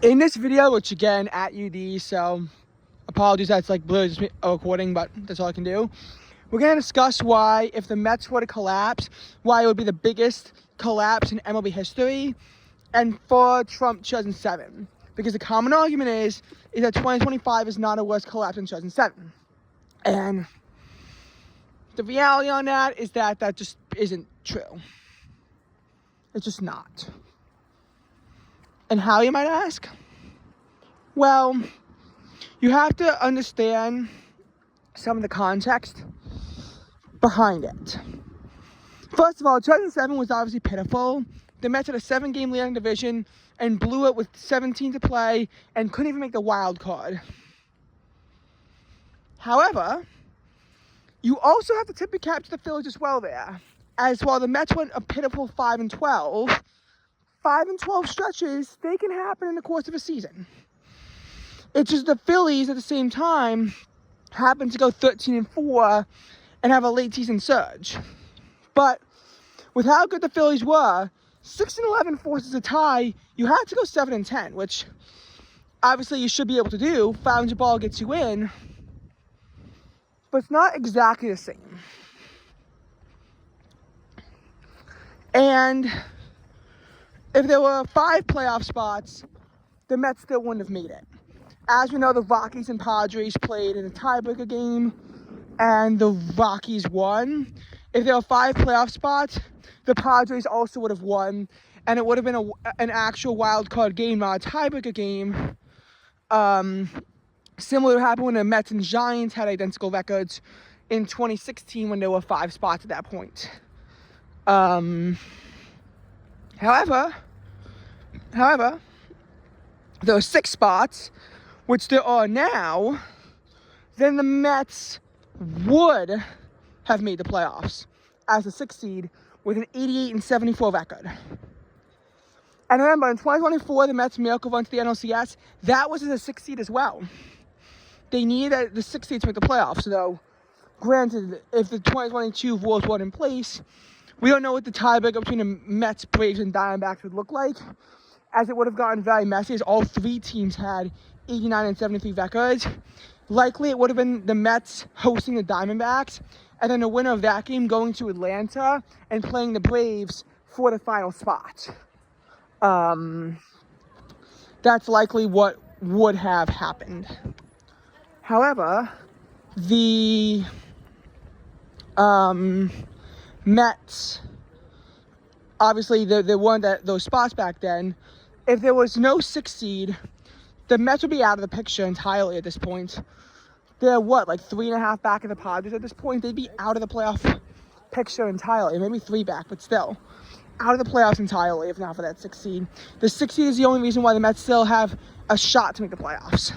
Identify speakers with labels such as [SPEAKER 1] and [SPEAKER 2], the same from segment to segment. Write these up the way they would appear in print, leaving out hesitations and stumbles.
[SPEAKER 1] In this video, which again at UD, so apologies that's like literally just a recording, but that's all I can do. We're gonna discuss why, if the Mets were to collapse, why it would be the biggest collapse in MLB history, and for Trump 2007. Because the common argument is that 2025 is not a worse collapse than 2007, and the reality on that is that that just isn't true. It's just not. And how, you might ask? Well, you have to understand some of the context behind it. First of all, 2007 was obviously pitiful. The Mets had a 7-game lead in the division and blew it with 17 to play and couldn't even make the wild card. However, you also have to tip your cap to the Phillies as well there. As while the Mets went a pitiful 5-12, 5-12 stretches, they can happen in the course of a season. It's just the Phillies at the same time happen to go 13-4 and have a late season surge. But with how good the Phillies were, 6-11 forces a tie. You had to go 7-10, which obviously you should be able to do. 500 ball gets you in, but it's not exactly the same. And if there were 5 playoff spots, the Mets still wouldn't have made it. As we know, the Rockies and Padres played in a tiebreaker game, and the Rockies won. If there were 5 playoff spots, the Padres also would have won, and it would have been an actual wild card game, not a tiebreaker game. Similar to what happened when the Mets and Giants had identical records in 2016 when there were 5 spots at that point. However, there are 6 spots, which there are now, then the Mets would have made the playoffs as a 6th seed with an 88-74 record. And remember, in 2024, the Mets' miracle run to the NLCS, that was as a 6th seed as well. They needed the 6th seed to make the playoffs, though. Granted, if the 2022 rules weren't in place, we don't know what the tiebreaker between the Mets, Braves, and Diamondbacks would look like, as it would have gotten very messy, as all 3 teams had 89-73 records. Likely, it would have been the Mets hosting the Diamondbacks, and then the winner of that game going to Atlanta and playing the Braves for the final spot. That's likely what would have happened. However, the Mets, obviously, they won those spots back then. If there was no 6th seed, the Mets would be out of the picture entirely at this point. They're like 3.5 back of the Padres at this point? They'd be out of the playoff picture entirely. Maybe 3 back, but still. Out of the playoffs entirely, if not for that 6th seed. The 6th seed is the only reason why the Mets still have a shot to make the playoffs.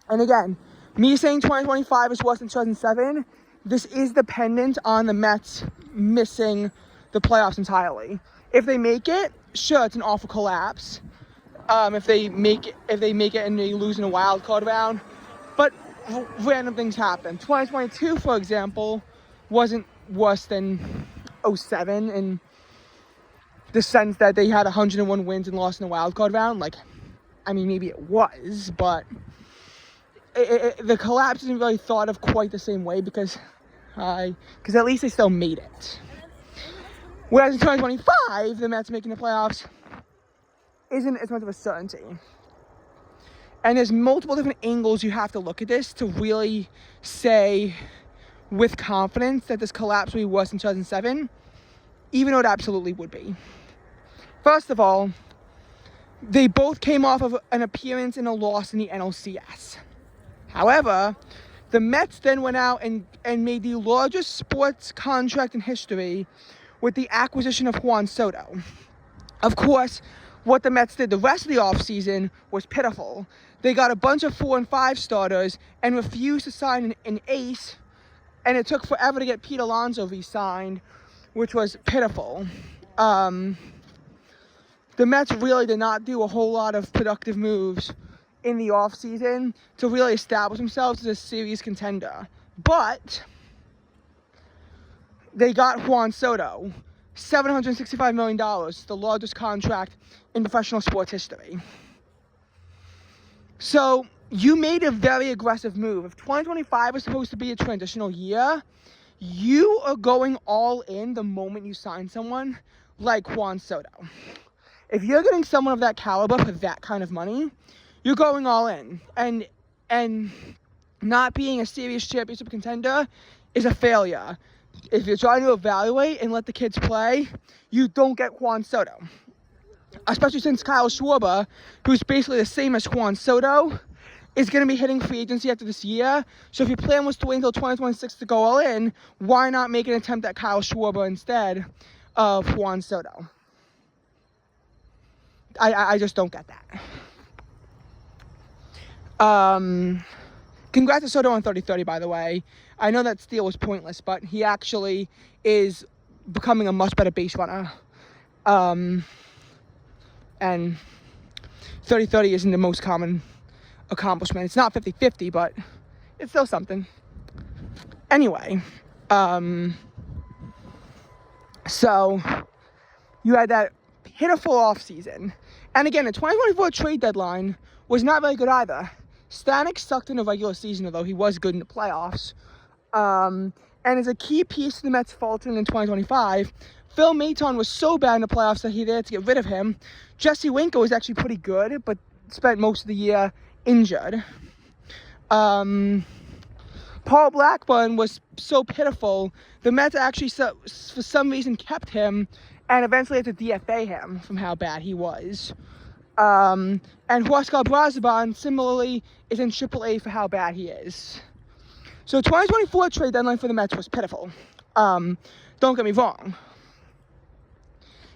[SPEAKER 1] And again, me saying 2025 is worse than 2007, this is dependent on the Mets missing the playoffs entirely. If they make it, sure, it's an awful collapse. If they make it and they lose in a wild card round, but random things happen. 2022, for example, wasn't worse than 2007 in the sense that they had 101 wins and lost in a wild card round. Like, I mean, maybe it was, but the collapse isn't really thought of quite the same way because at least they still made it. Whereas in 2025, the Mets making the playoffs isn't as much of a certainty. And there's multiple different angles you have to look at this to really say with confidence that this collapse will be worse than 2007, even though it absolutely would be. First of all, they both came off of an appearance and a loss in the NLCS. However, the Mets then went out and made the largest sports contract in history with the acquisition of Juan Soto. Of course, what the Mets did the rest of the offseason was pitiful. They got a bunch of 4 and 5 starters and refused to sign an ace, and it took forever to get Pete Alonso re-signed, which was pitiful. The Mets really did not do a whole lot of productive moves in the offseason to really establish themselves as a serious contender. But they got Juan Soto, $765 million, the largest contract in professional sports history. So you made a very aggressive move. If 2025 is supposed to be a transitional year, you are going all in the moment you sign someone like Juan Soto. If you're getting someone of that caliber for that kind of money, you're going all in. And not being a serious championship contender is a failure. If you're trying to evaluate and let the kids play, you don't get Juan Soto. Especially since Kyle Schwarber, who's basically the same as Juan Soto, is going to be hitting free agency after this year. So if your plan was to wait until 2026 to go all in, why not make an attempt at Kyle Schwarber instead of Juan Soto? I just don't get that. Congrats to Soto on 30-30, by the way. I know that steal was pointless, but he actually is becoming a much better base runner. And 30-30 isn't the most common accomplishment. It's not 50-50, but it's still something. Anyway, so you had that pitiful offseason. And again, the 2024 trade deadline was not very good either. Stanek sucked in the regular season, although he was good in the playoffs. And as a key piece to the Mets faltering in 2025, Phil Maton was so bad in the playoffs that they had to get rid of him. Jesse Winker was actually pretty good, but spent most of the year injured. Paul Blackburn was so pitiful, the Mets actually, for some reason, kept him and eventually had to DFA him from how bad he was. And Huascar Brazaban, similarly, is in AAA for how bad he is. So 2024 trade deadline for the Mets was pitiful. Don't get me wrong.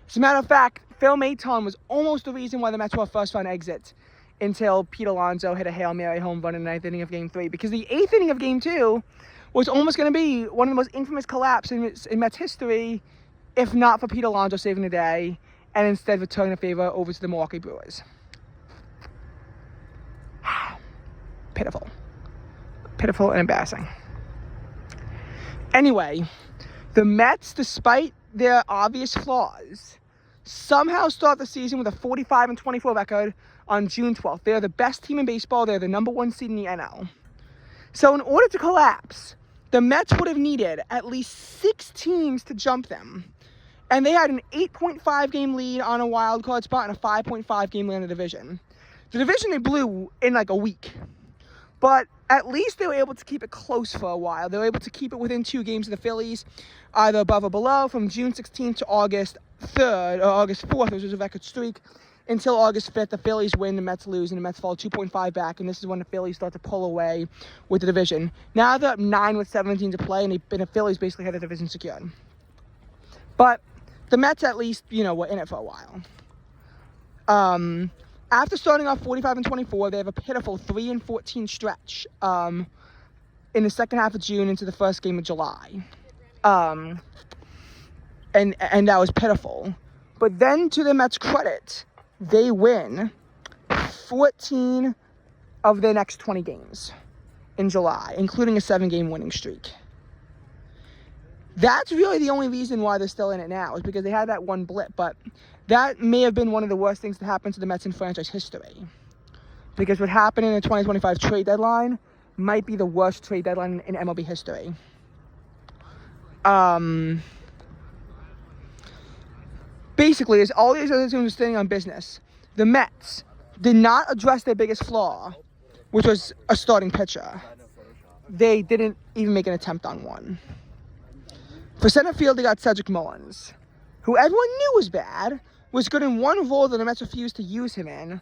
[SPEAKER 1] As a matter of fact, Phil Maton was almost the reason why the Mets were a first-round exit until Pete Alonso hit a Hail Mary home run in the 9th inning of Game 3. Because the 8th inning of Game 2 was almost going to be one of the most infamous collapses in Mets history, if not for Pete Alonso saving the day, and instead returning the favor over to the Milwaukee Brewers. Pitiful. Pitiful and embarrassing. Anyway, the Mets, despite their obvious flaws, somehow start the season with a 45-24 record on June 12th. They're the best team in baseball. They're the number 1 seed in the NL. So in order to collapse, the Mets would have needed at least 6 teams to jump them. And they had an 8.5 game lead on a wild card spot and a 5.5 game lead in the division. The division they blew in like a week. But at least they were able to keep it close for a while. They were able to keep it within 2 games of the Phillies, either above or below, from June 16th to August 3rd, or August 4th, which was a record streak, until August 5th. The Phillies win, the Mets lose, and the Mets fall 2.5 back, and this is when the Phillies start to pull away with the division. Now they're up 9 with 17 to play, and the Phillies basically had the division secured. But the Mets at least, were in it for a while. After starting off 45-24, they have a pitiful 3-14 stretch in the second half of June into the first game of July. And that was pitiful. But then, to the Mets' credit, they win 14 of their next 20 games in July, including a 7-game winning streak. That's really the only reason why they're still in it now, is because they had that one blip. But that may have been one of the worst things to happen to the Mets in franchise history. Because what happened in the 2025 trade deadline might be the worst trade deadline in MLB history. Basically, as all these other teams are standing on business, the Mets did not address their biggest flaw, which was a starting pitcher. They didn't even make an attempt on one. For center field, they got Cedric Mullins, who everyone knew was bad, was good in one role that the Mets refused to use him in,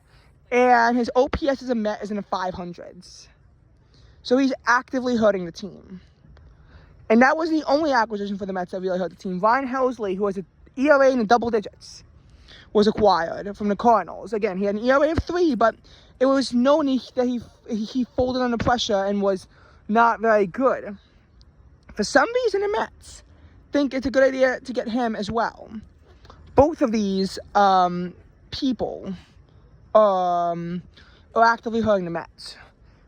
[SPEAKER 1] and his OPS as a Met is in the 500s. So he's actively hurting the team. And that wasn't the only acquisition for the Mets that really hurt the team. Ryan Helsley, who has an ERA in the double digits, was acquired from the Cardinals. Again, he had an ERA of 3, but it was known that he folded under pressure and was not very good. For some reason, the Mets think it's a good idea to get him as well. Both of these people are actively hurting the Mets.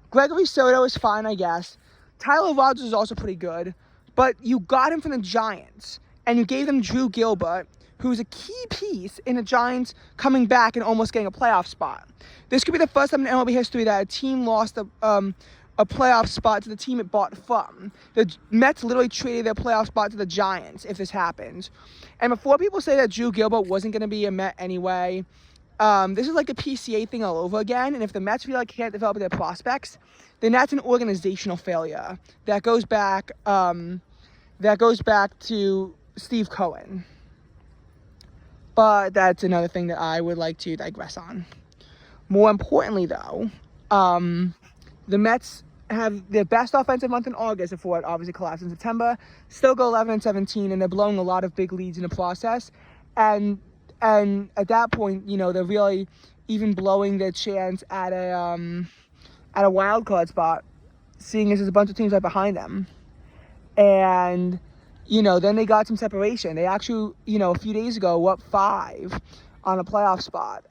[SPEAKER 1] Gregory Soto is fine, I guess. Tyler Rogers is also pretty good, but you got him from the Giants, and you gave them Drew Gilbert, who's a key piece in the Giants coming back and almost getting a playoff spot. This could be the first time in MLB history that a team lost a playoff spot to the team it bought from. The Mets literally traded their playoff spot to the Giants if this happens. And before people say that Drew Gilbert wasn't going to be a Met anyway, this is like the PCA thing all over again. And if the Mets feel like can't develop their prospects, then that's an organizational failure that goes back to Steve Cohen. But that's another thing that I would like to digress on. More importantly, though, the Mets have their best offensive month in August before it obviously collapsed in September. Still go 11-17, and they're blowing a lot of big leads in the process. And at that point, you know, they're really even blowing their chance at a wild card spot, seeing as there's a bunch of teams right behind them. And you know, then they got some separation. They actually, you know, a few days ago were up 5 on a playoff spot.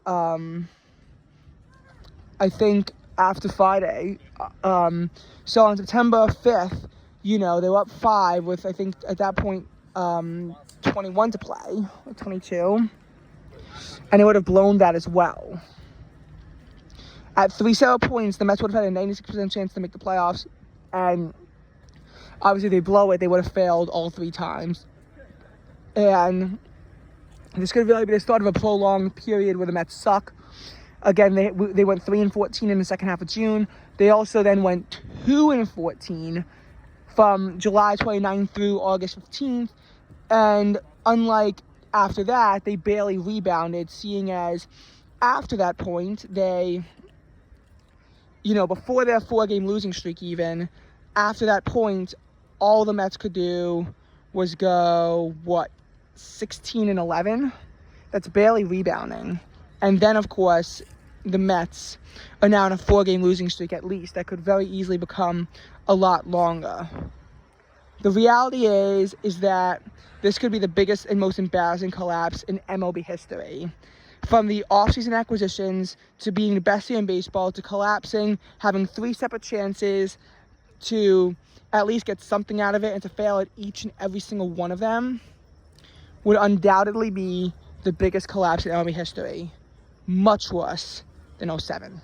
[SPEAKER 1] I think after Friday. So on September 5th, you know, they were up 5 with, I think, at that point, 21 to play, or 22. And they would have blown that as well. At 3 0 points, the Mets would have had a 96% chance to make the playoffs. And obviously, they blow it, they would have failed all 3 times. And this could really be the start of a prolonged period where the Mets suck. Again, they went 3-14 in the second half of June. They also then went 2-14 from July 29th through August 15th. And unlike after that, they barely rebounded, seeing as after that point, they, you know, before their 4-game losing streak even, after that point, all the Mets could do was go, 16-11? That's barely rebounding. And then, of course, the Mets are now on a 4-game losing streak at least. That could very easily become a lot longer. The reality is that this could be the biggest and most embarrassing collapse in MLB history. From the offseason acquisitions to being the best team in baseball to collapsing, having 3 separate chances to at least get something out of it and to fail at each and every single one of them would undoubtedly be the biggest collapse in MLB history. Much worse than 07.